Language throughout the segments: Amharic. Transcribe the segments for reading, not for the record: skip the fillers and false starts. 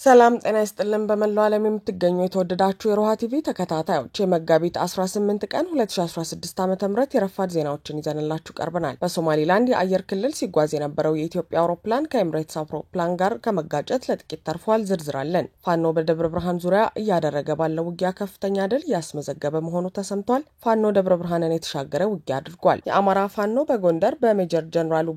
ሰላም ጤና ይስጥልን በመላው ዓለም የምትገኙ የተወደዳችሁ የሮሃ ቲቪ ተከታታዮች የመጋቢት 18 ቀን 2016 ዓ.ም የረፋድ ዜናዎችን ይዘንላችሁ ቀርበናል። በሶማሊላንድ የአየር ክልል ሲጓዝ የነበረው የኢትዮጵያ አውሮፕላን ከኤምሬትስ አውሮፕላን ጋር ከመጋጨት ለጥቂት ተርፏል። ዝርዝራለን። ፋኖ በደብረ ብርሃን ዙሪያ እያደረገ ባለው ውጊያ ከፍተኛ ድል ያስመዘገበ መሆኑ ተሰምቷል። ፋኖ ደብረ ብርሃንን የተሻገረ ውጊያ አድርጓል። የአማራ ፋኖ በጎንደር በሜጀር ጀነራል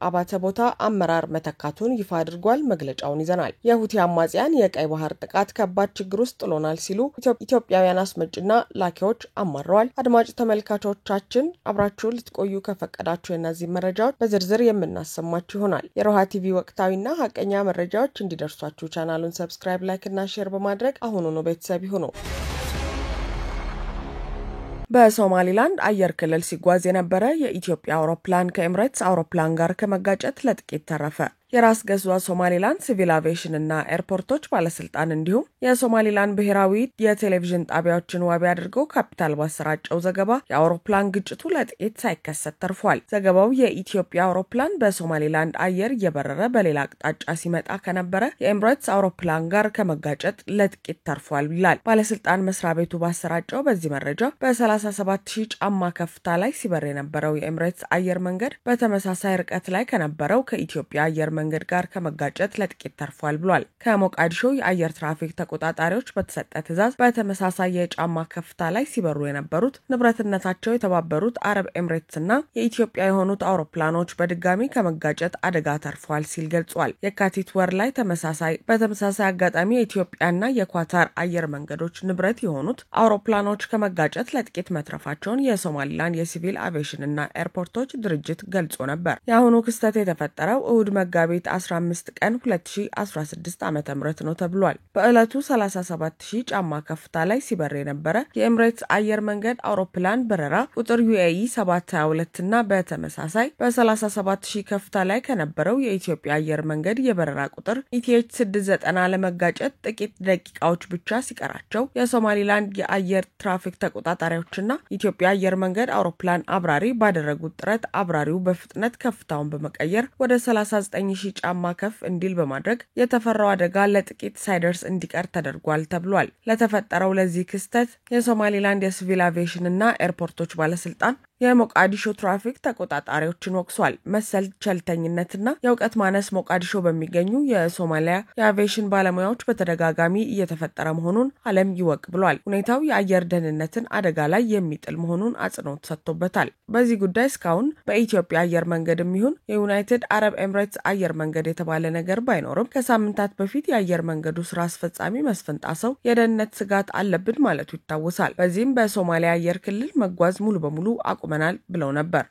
አባተ ቦታ አመራር መተካቱን ይፋ አድርጓል። መግለጫውን ይዘናል። የሁቲ ያን የቀይ ባህር ጥቃት ከባድ ችግር ውስጥ ጥሎናል ሲሉ ኢትዮጵያውያን አስመጭና ላኪዎች አማረዋል። አድማጭ ተመልካቾቻችን አብራችሁ ልትቆዩ ከፈቀዳችሁ የነዚህ መረጃዎች በዝርዝር የምናሰማችሁ ይሆናል። የሮሃ ቲቪ ወቅታዊና ሀቀኛ መረጃዎች እንዲደርሷችሁ ቻናሉን ሰብስክራይብ፣ ላይክ እና ሼር በማድረግ አሁኑኑ ቤተሰብ ይሁኑ። በሶማሊላንድ አየር ክልል ሲጓዝ የነበረ የኢትዮጵያ አውሮፕላን ከኤምሬትስ አውሮፕላን ጋር ከመጋጨት ለጥቂት ተረፈ። የራስ ገዟ ሶማሊላንድ ሲቪል አቪዬሽን እና ኤርፖርቶች ባለስልጣን እንዲሁም የሶማሊላንድ ብሔራዊ የቴሌቪዥን ጣቢያዎችን ዋቢ አድርገው ካፒታል ባሰራጨው ዘገባ የአውሮፕላን ግጭቱ ለጥቂት ሳይከሰት ተርፏል። ዘገባው የኢትዮጵያ አውሮፕላን በሶማሊላንድ አየር እየበረረ በሌላ አቅጣጫ ሲመጣ ከነበረ የኤምሬትስ አውሮፕላን ጋር ከመጋጨት ለጥቂት ተርፏል ይላል። ባለስልጣን መስሪያ ቤቱ ባሰራጨው በዚህ መረጃ በ37000 ጫማ ከፍታ ላይ ሲበር የነበረው የኤምሬትስ አየር መንገድ በተመሳሳይ ርቀት ላይ ከነበረው ከኢትዮጵያ አየር መንገድ ጋር ከመጋጨት ለጥቂት ተርፏል ብሏል። ከሞቃዲሾ የአየር ትራፊክ ተቆጣጣሪዎች በተሰጠ ትዕዛዝ በተመሳሳይ የጫማ ከፍታ ላይ ሲበሩ የነበሩት ንብረትነታቸው የተባበሩት አረብ ኤምሬትስና የኢትዮጵያ የሆኑት አውሮፕላኖች በድጋሚ ከመጋጨት አደጋ ተርፏል ሲል ገልጿል። የካቲት ወር ላይ በተመሳሳይ አጋጣሚ የኢትዮጵያና የኳታር አየር መንገዶች ንብረት የሆኑት አውሮፕላኖች ከመጋጨት ለጥቂት መትረፋቸውን የሶማሊላንድ የሲቪል አቪዬሽንና ኤርፖርቶች ድርጅት ገልጾ ነበር። የአሁኑ ክስተት የተፈጠረው እሁድ መጋቢት 15 ቀን 2016 ዓ.ም ነው ተብሏል። በዕለቱ 37000 ጫማ ከፍታ ላይ ሲበር የነበረ የኤምሬትስ አየር መንገድ አውሮፕላን በረራ ቁጥር UAE 722 እና በተመሳሳይ በ37000 ከፍታ ላይ ከነበረው የኢትዮጵያ አየር መንገድ የበረራ ቁጥር ETH 690 ለመጋጨት ጥቂት ደቂቃዎች ብቻ ሲቀራቸው የሶማሊላንድ የአየር ትራፊክ ተቆጣጣሪዎችና ኢትዮጵያ አየር መንገድ አውሮፕላን አብራሪ ባደረጉት ጥረት አብራሪው በፍጥነት ከፍታውን በመቀየር ወደ 39 ጫማ ከፍ እንዲል በማድረግ የተፈራው አደጋ ለጥቂት ሳይደርስ እንዲቀር ተደርጓል ተብሏል። ለተፈጠረው ለዚህ ክስተት የሶማሊላንድ የሲቪል አቪዬሽን እና ኤርፖርቶች ባለስልጣን የሞቃዲሾ ትራፊክ ተቆጣጣሪዎችን ወቅሷል። መሰል ቸልተኝነትና የእውቀት ማነስ ሞቃዲሾ በሚገኙ የሶማሊያ የአቪዬሽን ባለሙያዎች በተደጋጋሚ እየተፈጠረ መሆኑን ዓለም ይወቅ ብሏል። ሁኔታው የአየር ደህንነትን አደጋ ላይ የሚጥል መሆኑን አጽንኦት ሰጥቶበታል። በዚህ ጉዳይ እስካሁን በኢትዮጵያ አየር መንገድም ይሁን የዩናይትድ አረብ ኤምሬትስ አየር መንገድ የተባለ ነገር ባይኖርም ከሳምንታት በፊት የአየር መንገዱ ስራ አስፈጻሚ መስፍን ጣሰው የደህንነት ስጋት አለብን ማለቱ ይታወሳል። በዚህም በሶማሊያ አየር ክልል መጓዝ ሙሉ በሙሉ አቁመናል ብለው ነበር።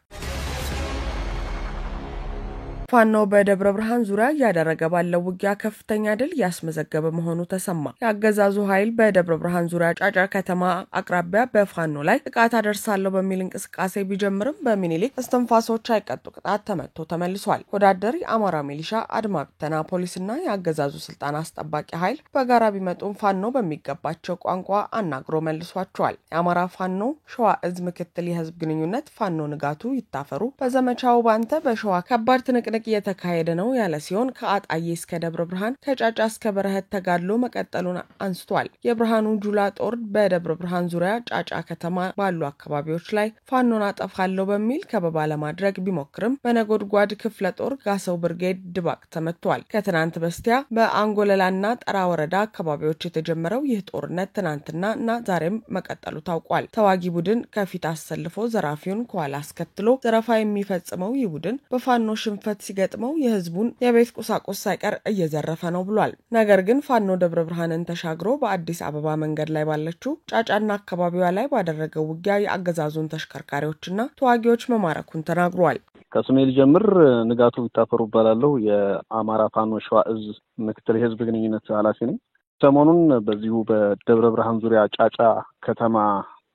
ፋኖ በደብረ ብርሃን ዙሪያ ያደረገ ባለው ውጊያ ከፍተኛ ድል ያስመዘገበ መሆኑ ተሰማ። የአገዛዙ ኃይል በደብረ ብርሃን ዙሪያ ጫጫ ከተማ አቅራቢያ በፋኖ ላይ ጥቃት አደርሳለሁ በሚል እንቅስቃሴ ቢጀምርም በሚኒሊክ እስትንፋሶች አይቀጡ ቅጣት ተመቶ ተመልሷል። ወዳደር የአማራ ሚሊሻ፣ አድማ ብተና፣ ፖሊስና የአገዛዙ ስልጣን አስጠባቂ ኃይል በጋራ ቢመጡም ፋኖ በሚገባቸው ቋንቋ አናግሮ መልሷቸዋል። የአማራ ፋኖ ሸዋ እዝ ምክትል የህዝብ ግንኙነት ፋኖ ንጋቱ ይታፈሩ በዘመቻው ባንተ በሸዋ ከባድ ትንቅንቅ እየተካሄደ ነው ያለ ሲሆን ከአጣዬ እስከ ደብረ ብርሃን ከጫጫ እስከ በረሃት ተጋድሎ መቀጠሉን አንስቷል። የብርሃኑ ጁላ ጦር በደብረ ብርሃን ዙሪያ ጫጫ ከተማ ባሉ አካባቢዎች ላይ ፋኖን አጠፋለሁ በሚል ከበባ ለማድረግ ቢሞክርም በነጎድጓድ ክፍለ ጦር ጋሰው ብርጌድ ድባቅ ተመቷል። ከትናንት በስቲያ በአንጎለላና ጠራ ወረዳ አካባቢዎች የተጀመረው ይህ ጦርነት ትናንትና እና ዛሬም መቀጠሉ ታውቋል። ተዋጊ ቡድን ከፊት አሰልፎ ዘራፊውን ከኋላ አስከትሎ ዘረፋ የሚፈጽመው ይህ ቡድን በፋኖ ሽንፈት ሲገጥመው የህዝቡን የቤት ቁሳቁስ ሳይቀር እየዘረፈ ነው ብሏል። ነገር ግን ፋኖ ደብረ ብርሃንን ተሻግሮ በአዲስ አበባ መንገድ ላይ ባለችው ጫጫና አካባቢዋ ላይ ባደረገው ውጊያ የአገዛዙን ተሽከርካሪዎችና ተዋጊዎች መማረኩን ተናግሯል። ከስሜ ልጀምር። ንጋቱ ይታፈሩ እባላለሁ። የአማራ ፋኖ ሸዋ እዝ ምክትል የህዝብ ግንኙነት ኃላፊ ነኝ። ሰሞኑን በዚሁ በደብረ ብርሃን ዙሪያ ጫጫ ከተማ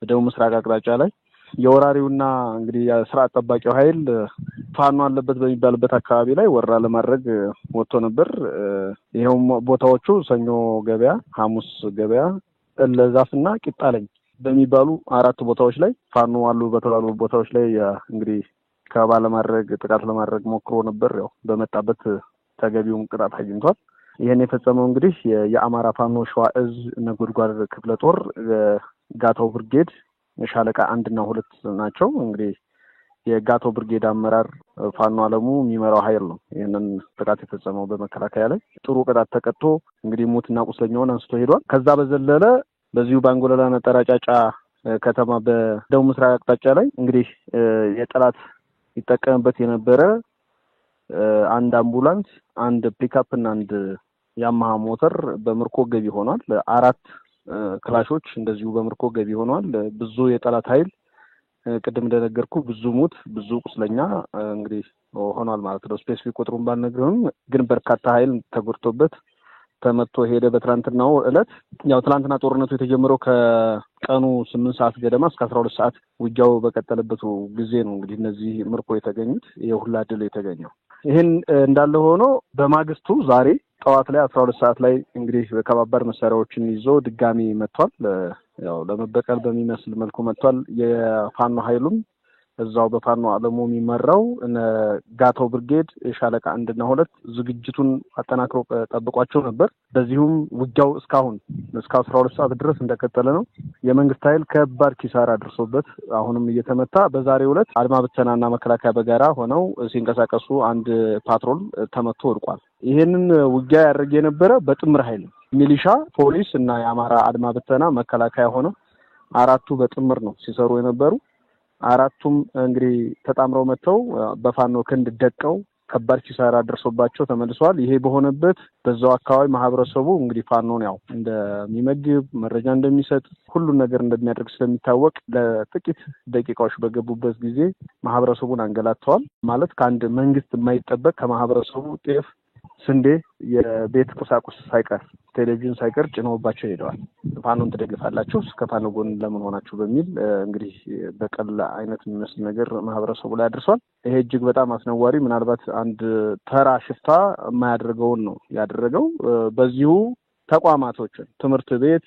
በደቡብ ምስራቅ አቅጣጫ ላይ የወራሪውና እንግዲህ የስርዓት ጠባቂው ኃይል ፋኖ አለበት በሚባልበት አካባቢ ላይ ወራ ለማድረግ ወጥቶ ነበር። ይሄው ቦታዎቹ ሰኞ ገበያ፣ ሐሙስ ገበያ፣ ለዛፍና ቂጣለኝ በሚባሉ አራት ቦታዎች ላይ ፋኖ አሉ በተባሉ ቦታዎች ላይ እንግዲህ ከባለ ማድረግ ጥቃት ለማድረግ ሞክሮ ነበር። ያው በመጣበት ተገቢውን ቅጣት አግኝቷል። ይሄን የፈጸመው እንግዲህ የአማራ ፋኖ ሸዋ እዝ ነጎድጓድ ክፍለ ጦር ጋታው ብርጌድ ሻለቃ 1 እና 2 ናቸው። እንግዲህ የጋታው ብርጌድ አመራር ፋኖ አለሙ የሚመራው ኃይል ነው ይሄንን ጥቃት የፈጸመው በመከላከያ ላይ። ጥሩ ቅጣት ተቀጥቶ እንግዲህ ሞትና ቁስለኛውን አንስቶ ሄዷል። ከዛ በዘለለ በዚሁ ባንጎለላ ነጠራጫጫ ከተማ በደቡብ ምስራቅ አቅጣጫ ላይ እንግዲህ የጠላት ይጠቀምበት የነበረ አንድ አምቡላንስ፣ አንድ ፒክአፕ እና አንድ ያማሃ ሞተር በምርኮ ገቢ ሆኗል። 4 ክላሾች እንደዚሁ በምርኮ ገቢ ሆኗል። ብዙ የጠላት ኃይል ቅድም እንደነገርኩ ብዙ ሞት ብዙ ቁስለኛ እንግዲህ ሆኗል ማለት ነው። ስፔሲፊክ ቁጥሩን ባልነግርህም ግን በርካታ ኃይል ተጎድቶበት ተመቶ ሄደ። በትላንትናው ዕለት ያው ትላንትና ጦርነቱ የተጀመረው ከቀኑ 8 ሰዓት ገደማ እስከ 12 ሰዓት ውጊያው በቀጠለበት ጊዜ ነው እንግዲህ እነዚህ ምርኮ የተገኙት የሁላ ድል የተገኘው። ይሄን እንዳለ ሆኖ በማግስቱ ዛሬ ጠዋት ላይ 12 ሰዓት ላይ እንግዲህ ከባባድ መሳሪያዎችን ይዞ ድጋሚ መጥቷል። ያው ለመበቀል በሚመስል መልኩ መጥቷል። የፋኖ ኃይሉም እዛው በፋኖ አለሙ የሚመራው ጋታው ብርጌድ ሻለቃ 1 እና 2 ዝግጅቱን አጠናክሮ ጠብቋቸው ነበር። በዚሁም ውጊያው እስካሁን እስከ 12 ሰዓት ድረስ እንደቀጠለ ነው። የመንግስት ኃይል ከባድ ኪሳራ አድርሶበት አሁንም እየተመታ በዛሬው ዕለት አድማ ብተናና መከላከያ በጋራ ሆነው ሲንቀሳቀሱ አንድ ፓትሮል ተመቶ ወድቋል። ይሄንን ውጊያ ያደረገ የነበረ በጥምር ኃይል ሚሊሻ፣ ፖሊስ እና የአማራ አድማ ብተና መከላከያ ሆነው 4ቱ በጥምር ነው ሲሰሩ የነበሩ። 4ቱም እንግዲህ ተጣምረው መጥተው በፋኖ ክንድ ደቀው ከባድ ኪሳራ ደርሶባቸው ተመልሰዋል። ይሄ በሆነበት በዛው አካባቢ ማህበረሰቡ እንግዲህ ፋኖን ያው እንደሚመግብ መረጃ እንደሚሰጥ ሁሉን ነገር እንደሚያደርግ ስለሚታወቅ ለጥቂት ደቂቃዎች በገቡበት ጊዜ ማህበረሰቡን አንገላተዋል። ማለት ከአንድ መንግስት የማይጠበቅ ከማህበረሰቡ ጤፍ፣ ስንዴ፣ የቤት ቁሳቁስ ሳይቀር ቴሌቪዥን ሳይቀር ጭነውባቸው ሄደዋል። ፋኖን ትደግፋላችሁ ከፋኖ ጎን ለምን ሆናችሁ በሚል እንግዲህ በቀል አይነት የሚመስል ነገር ማህበረሰቡ ላይ አድርሷል። ይሄ እጅግ በጣም አስነዋሪ፣ ምናልባት አንድ ተራ ሽፍታ የማያደርገውን ነው ያደረገው። በዚሁ ተቋማቶችን ትምህርት ቤት፣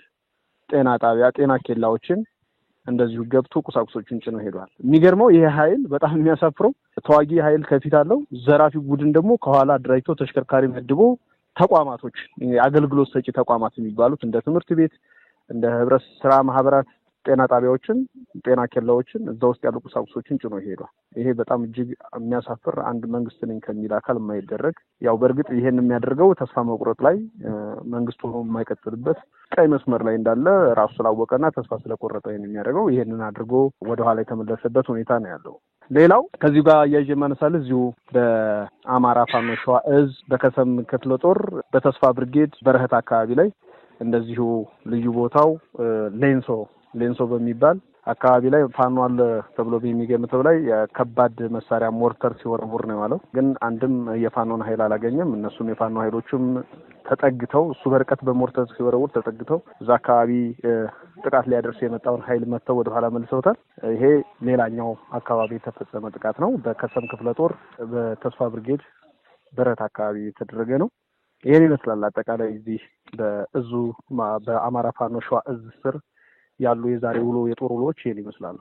ጤና ጣቢያ፣ ጤና ኬላዎችን እንደዚሁ ገብቶ ቁሳቁሶችን ጭነው ሄደዋል። የሚገርመው ይሄ ኃይል በጣም የሚያሳፍረው ተዋጊ ኃይል ከፊት አለው፣ ዘራፊ ቡድን ደግሞ ከኋላ አድራጅቶ ተሽከርካሪ መድቦ ተቋማቶች አገልግሎት ሰጪ ተቋማት የሚባሉት እንደ ትምህርት ቤት፣ እንደ ህብረት ስራ ማህበራት፣ ጤና ጣቢያዎችን፣ ጤና ኬላዎችን እዛ ውስጥ ያሉ ቁሳቁሶችን ጭኖ ሄዷል። ይሄ በጣም እጅግ የሚያሳፍር አንድ መንግስት ነኝ ከሚል አካል የማይደረግ ያው በእርግጥ ይሄን የሚያደርገው ተስፋ መቁረጥ ላይ መንግስቱ ሆኖ የማይቀጥልበት ቀይ መስመር ላይ እንዳለ ራሱ ስላወቀና ተስፋ ስለቆረጠ ይሄን የሚያደርገው ይሄንን አድርጎ ወደ ኋላ የተመለሰበት ሁኔታ ነው ያለው። ሌላው ከዚህ ጋር አያይዤ ማነሳለህ እዚሁ በአማራ ፋኖ ሸዋ እዝ በከሰም ክፍለ ጦር በተስፋ ብርጌድ በረህት አካባቢ ላይ እንደዚሁ ልዩ ቦታው ሌንሶ በሚባል አካባቢ ላይ ፋኖ አለ ተብሎ በሚገመተው ላይ የከባድ መሳሪያ ሞርተር ሲወረውር ነው ያለው። ግን አንድም የፋኖን ኃይል አላገኘም። እነሱም የፋኖ ኃይሎችም ተጠግተው እሱ በርቀት በሞርተር ሲወረውር ተጠግተው እዛ አካባቢ ጥቃት ሊያደርስ የመጣውን ኃይል መተው ወደ ኋላ መልሰውታል። ይሄ ሌላኛው አካባቢ የተፈጸመ ጥቃት ነው። በከሰም ክፍለ ጦር በተስፋ ብርጌድ በረት አካባቢ የተደረገ ነው። ይሄን ይመስላል አጠቃላይ እዚህ በእዙ በአማራ ፋኖ ሸዋ እዝ ስር ያሉ የዛሬ ውሎ የጦር ውሎች ይሄን ይመስላሉ።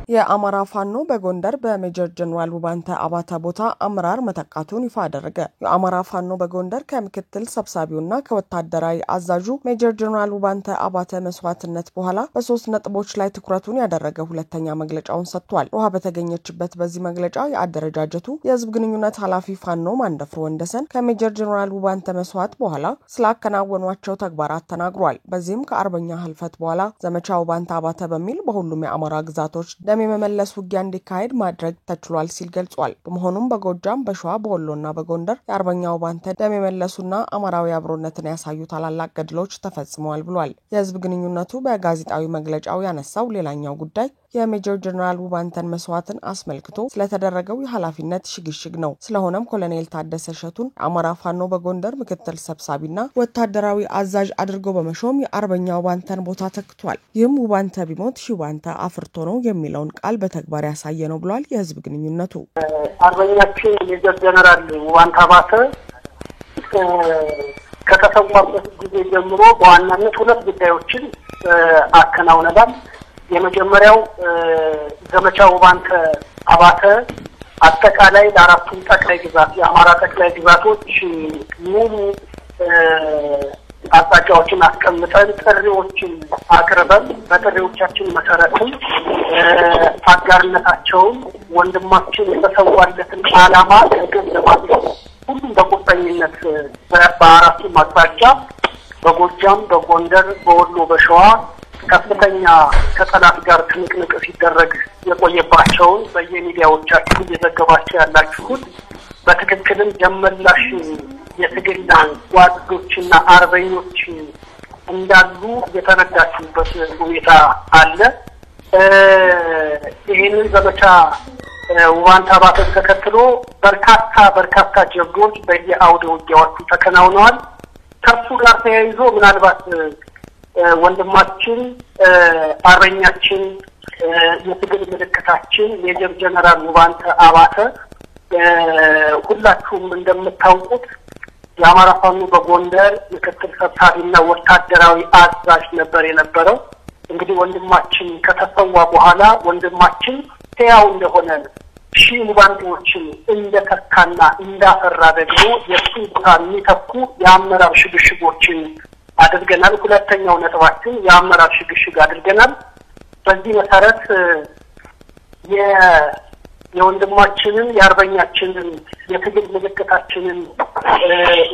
የአማራ ፋኖ በጎንደር በሜጀር ጀነራል ውባንተ አባተ ቦታ አመራር መተካቱን ይፋ አደረገ። የአማራ ፋኖ በጎንደር ከምክትል ሰብሳቢውና ከወታደራዊ አዛዡ ሜጀር ጀነራል ውባንተ አባተ መስዋዕትነት በኋላ በ3 ነጥቦች ላይ ትኩረቱን ያደረገ ሁለተኛ መግለጫውን ሰጥቷል። ውሃ በተገኘችበት በዚህ መግለጫ የአደረጃጀቱ የህዝብ ግንኙነት ኃላፊ ፋኖ ማንደፍሮ ወንደሰን ከሜጀር ጀነራል ውባንተ መስዋዕት በኋላ ስላከናወኗቸው ተግባራት ተናግሯል። በዚህም ከአርበኛ ህልፈት በኋላ ዘመቻ ውባንተ አባተ በሚል በሁሉም የአማራ ግዛቶች የመመለስ ውጊያ እንዲካሄድ ማድረግ ተችሏል ሲል ገልጿል። በመሆኑም በጎጃም፣ በሸዋ፣ በወሎና በጎንደር የአርበኛው ውባንተ ደም የመለሱና አማራዊ አብሮነትን ያሳዩ ታላላቅ ገድሎች ተፈጽመዋል ብሏል። የህዝብ ግንኙነቱ በጋዜጣዊ መግለጫው ያነሳው ሌላኛው ጉዳይ የሜጀር ጀነራል ውባንተን መስዋዕትን አስመልክቶ ስለተደረገው የኃላፊነት ሽግሽግ ነው። ስለሆነም ኮሎኔል ታደሰ ሸቱን የአማራ ፋኖ በጎንደር ምክትል ሰብሳቢና ወታደራዊ አዛዥ አድርጎ በመሾም የአርበኛው ውባንተን ቦታ ተክቷል። ይህም ውባንተ ቢሞት ውባንተ አፍርቶ ነው የሚለው ቃል በተግባር ያሳየ ነው ብሏል። የህዝብ ግንኙነቱ አርበኛችን ሜጀር ጀነራል ውባንተ አባተ ከተሰዋበት ጊዜ ጀምሮ በዋናነት 2 ጉዳዮችን አከናውነናል። የመጀመሪያው ዘመቻ ውባንተ አባተ አጠቃላይ ለአራቱም ጠቅላይ ግዛት የአማራ ጠቅላይ ግዛቶች ሙሉ አጣጫዎችን አስቀምጠን ጥሪዎችን አቅርበን በጥሪዎቻችን መሰረትም አጋርነታቸውን ወንድማችን የተሰዋለትን ዓላማ ግብ ለማድረግ ሁሉም በቁርጠኝነት በአራቱም አቅጣጫ በጎጃም በጎንደር በወሎ በሸዋ ከፍተኛ ከጠላት ጋር ትንቅንቅ ሲደረግ የቆየባቸውን በየሚዲያዎቻችሁ እየዘገባችሁ ያላችሁት በትክክልም ደመላሽ የትግል ጓዶችና አርበኞች እንዳሉ የተረዳችሁበት ሁኔታ አለ። ይህንን ዘመቻ ውባንታ ባተን ተከትሎ በርካታ ጀብዶች በየአውደ ውጊያዎቹ ተከናውነዋል። ከሱ ጋር ተያይዞ ምናልባት ወንድማችን አርበኛችን የትግል ምልክታችን ሜጀር ጀነራል ውባንታ አባተ ሁላችሁም እንደምታውቁት የአማራ ፋኖ በጎንደር ምክትል ሰብሳቢና ወታደራዊ አዛዥ ነበር የነበረው። እንግዲህ ወንድማችን ከተሰዋ በኋላ ወንድማችን ሕያው እንደሆነ ሺህ ውባንታዎችን እንደተካና እንዳፈራ ደግሞ የሱ ቦታ የሚተኩ የአመራር ሽግሽጎችን አድርገናል። ሁለተኛው ነጥባችን የአመራር ሽግሽግ አድርገናል። በዚህ መሰረት የወንድማችንን የአርበኛችንን የትግል ምልክታችንን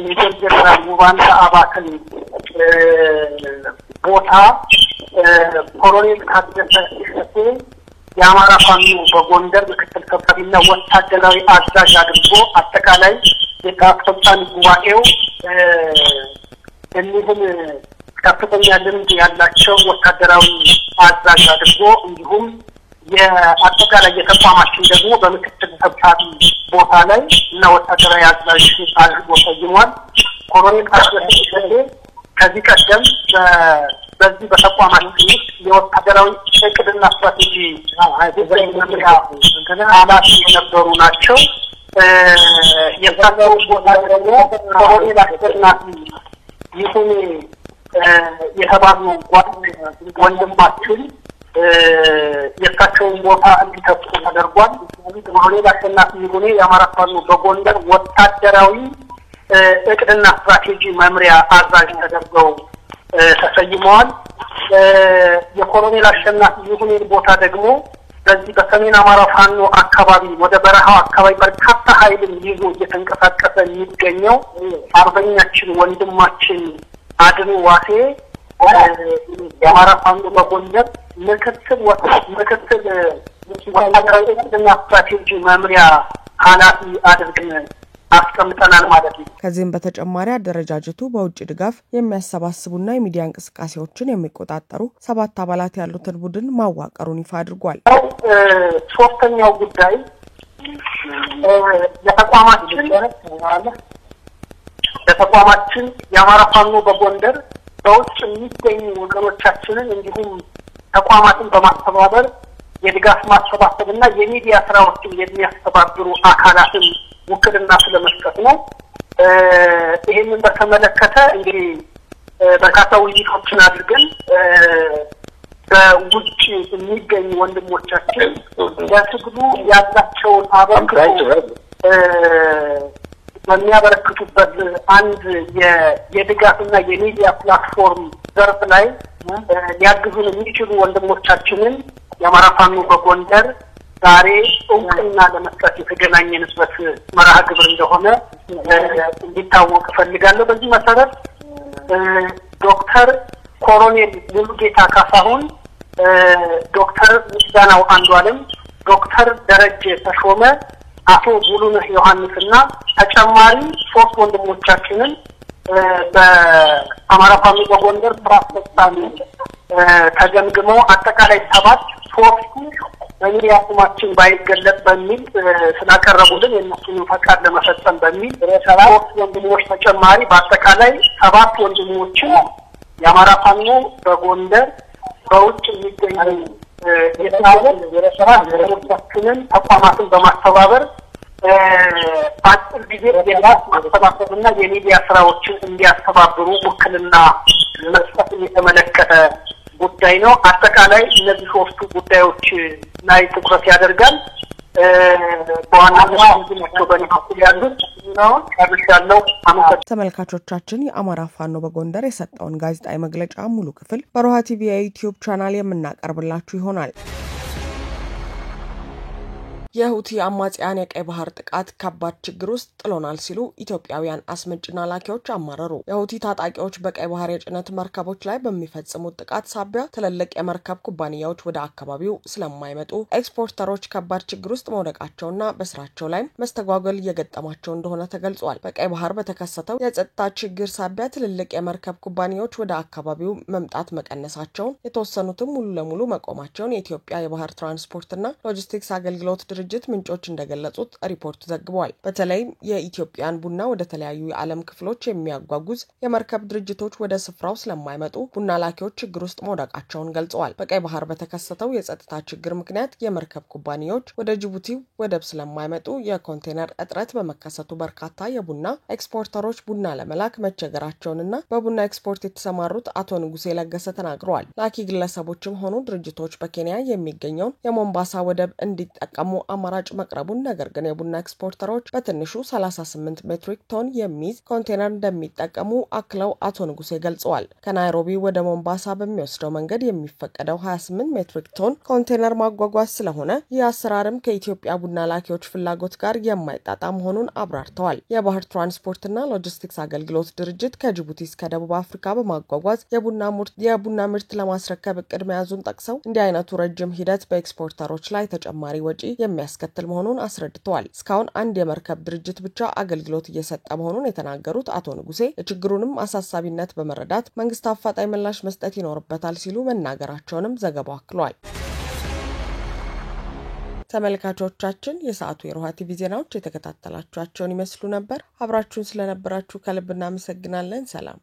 ሜጀር ጀነራል ውባንታ አባተን ቦታ ኮሎኔል ታደሰ ሲሰጤ የአማራ ፋኖ በጎንደር ምክትል ሰብሳቢና ወታደራዊ አዛዥ አድርጎ አጠቃላይ የአስፈጻሚ ጉባኤው እነዚህን ከፍተኛ ልምድ ያላቸው ወታደራዊ አዛዥ አድርጎ እንዲሁም የአጠቃላይ የተቋማችን ደግሞ በምክትል ሰብሳቢ ቦታ ላይ እና ወታደራዊ አዛዥ አድርጎ ሰይሟል። ኮሎኔል ታደሰ ሲሰጤ ከዚህ ቀደም በዚህ በተቋማችን ውስጥ የወታደራዊ እቅድና ስትራቴጂ ኃላፊ የነበሩ ናቸው። የዛሬው ቦታ ደግሞ ኮሎኔል አሸናፊ ይሁን የተባሉ ወንድማችን የካቸውን ቦታ እንዲተኩ ተደርጓል። ኮሎኔል አሸናፊ ይሁን የአማራ ፋኖ በጎንደር ወታደራዊ እቅድና ስትራቴጂ መምሪያ አዛዥ ተደርገው ተሰይመዋል። የኮሎኔል አሸናፊ ይሁን ቦታ ደግሞ በዚህ በሰሜን አማራ ፋኖ አካባቢ ወደ በረሃው አካባቢ በርካታ ኃይልን ይዞ እየተንቀሳቀሰ የሚገኘው አርበኛችን ወንድማችን አድኑ ዋሴ የአማራ ፋኖ በጎንደር ምክትል ወታደራዊ እቅድና ስትራቴጂ መምሪያ ኃላፊ አድርገን አስቀምጠናል ማለት ነው። ከዚህም በተጨማሪ አደረጃጀቱ በውጭ ድጋፍ የሚያሰባስቡና የሚዲያ እንቅስቃሴዎችን የሚቆጣጠሩ 7 አባላት ያሉትን ቡድን ማዋቀሩን ይፋ አድርጓል። ሶስተኛው ጉዳይ ለተቋማችን የአማራ ፋኖ በጎንደር በውጭ የሚገኙ ወገኖቻችንን እንዲሁም ተቋማትን በማስተባበር የድጋፍ ማሰባሰብና የሚዲያ ስራዎችን የሚያስተባብሩ አካላትን ውክልና ስለመስጠት ነው። ይሄንን በተመለከተ እንግዲህ በርካታ ውይይቶችን አድርገን በውጭ የሚገኙ ወንድሞቻችን ለትግሉ ያላቸውን አበርክቶ በሚያበረክቱበት አንድ የድጋፍና የሚዲያ ፕላትፎርም ዘርፍ ላይ ሊያግዙን የሚችሉ ወንድሞቻችንን የአማራ ፋኖ በጎንደር ዛሬ እውቅና ለመስጠት የተገናኘንበት መርሃ ግብር እንደሆነ እንዲታወቅ ፈልጋለሁ። በዚህ መሰረት ዶክተር ኮሎኔል ሙሉጌታ ካሳሁን፣ ዶክተር ምስጋናው አንዱዓለም፣ ዶክተር ደረጀ ተሾመ፣ አቶ ሙሉነህ ዮሐንስና ተጨማሪ 3 ወንድሞቻችንን በአማራ ፋኖ በጎንደር ስራ አስፈጻሚ ተገምግመው አጠቃላይ 7 በሚዲያ ስማችን ባይገለጽ በሚል ስላቀረቡልን የእነሱን ፈቃድ ለመፈጸም በሚል 3 ወንድሞች ተጨማሪ በአጠቃላይ 7 ወንድሞችን የአማራ ፋኖ በጎንደር በውጭ የሚገኙ የስራዎቻችንን ተቋማትን በማስተባበር በአጭር ጊዜ የድጋፍ ማሰባሰብና የሚዲያ ስራዎችን እንዲያስተባብሩ ውክልና መስጠትን የተመለከተ ጉዳይ ነው። አጠቃላይ እነዚህ 3 ጉዳዮች ላይ ትኩረት ያደርጋል። ተመልካቾቻችን የአማራ ፋኖ በጎንደር የሰጠውን ጋዜጣዊ መግለጫ ሙሉ ክፍል በሮሃ ቲቪ የዩቲዩብ ቻናል የምናቀርብላችሁ ይሆናል። የሁቲ አማጽያን የቀይ ባህር ጥቃት ከባድ ችግር ውስጥ ጥሎናል ሲሉ ኢትዮጵያውያን አስመጭና ላኪዎች አማረሩ። የሁቲ ታጣቂዎች በቀይ ባህር የጭነት መርከቦች ላይ በሚፈጽሙት ጥቃት ሳቢያ ትልልቅ የመርከብ ኩባንያዎች ወደ አካባቢው ስለማይመጡ ኤክስፖርተሮች ከባድ ችግር ውስጥ መውደቃቸውና በስራቸው ላይ መስተጓጎል እየገጠማቸው እንደሆነ ተገልጿል። በቀይ ባህር በተከሰተው የጸጥታ ችግር ሳቢያ ትልልቅ የመርከብ ኩባንያዎች ወደ አካባቢው መምጣት መቀነሳቸውን፣ የተወሰኑትም ሙሉ ለሙሉ መቆማቸውን የኢትዮጵያ የባህር ትራንስፖርትና ሎጂስቲክስ አገልግሎት ድርጅት ምንጮች እንደገለጹት ሪፖርቱ ዘግቧል። በተለይ የኢትዮጵያን ቡና ወደ ተለያዩ የዓለም ክፍሎች የሚያጓጉዝ የመርከብ ድርጅቶች ወደ ስፍራው ስለማይመጡ ቡና ላኪዎች ችግር ውስጥ መውደቃቸውን ገልጸዋል። በቀይ ባህር በተከሰተው የጸጥታ ችግር ምክንያት የመርከብ ኩባንያዎች ወደ ጅቡቲ ወደብ ስለማይመጡ የኮንቴነር እጥረት በመከሰቱ በርካታ የቡና ኤክስፖርተሮች ቡና ለመላክ መቸገራቸውንና በቡና ኤክስፖርት የተሰማሩት አቶ ንጉሴ ለገሰ ተናግረዋል። ላኪ ግለሰቦችም ሆኑ ድርጅቶች በኬንያ የሚገኘውን የሞምባሳ ወደብ እንዲጠቀሙ አማራጭ መቅረቡን፣ ነገር ግን የቡና ኤክስፖርተሮች በትንሹ 38 ሜትሪክ ቶን የሚይዝ ኮንቴነር እንደሚጠቀሙ አክለው አቶ ንጉሴ ገልጸዋል። ከናይሮቢ ወደ ሞምባሳ በሚወስደው መንገድ የሚፈቀደው 28 ሜትሪክ ቶን ኮንቴነር ማጓጓዝ ስለሆነ ይህ አሰራርም ከኢትዮጵያ ቡና ላኪዎች ፍላጎት ጋር የማይጣጣም መሆኑን አብራርተዋል። የባህር ትራንስፖርትና ሎጂስቲክስ አገልግሎት ድርጅት ከጅቡቲ እስከ ደቡብ አፍሪካ በማጓጓዝ የቡና ምርት ለማስረከብ እቅድ መያዙን ጠቅሰው እንዲህ አይነቱ ረጅም ሂደት በኤክስፖርተሮች ላይ ተጨማሪ ወጪ የሚያስከትል መሆኑን አስረድተዋል። እስካሁን አንድ የመርከብ ድርጅት ብቻ አገልግሎት እየሰጠ መሆኑን የተናገሩት አቶ ንጉሴ የችግሩንም አሳሳቢነት በመረዳት መንግስት አፋጣኝ ምላሽ መስጠት ይኖርበታል ሲሉ መናገራቸውንም ዘገባው አክሏል። ተመልካቾቻችን የሰዓቱ የሮሃ ቲቪ ዜናዎች የተከታተላችኋቸውን ይመስሉ ነበር። አብራችሁን ስለነበራችሁ ከልብ እናመሰግናለን። ሰላም።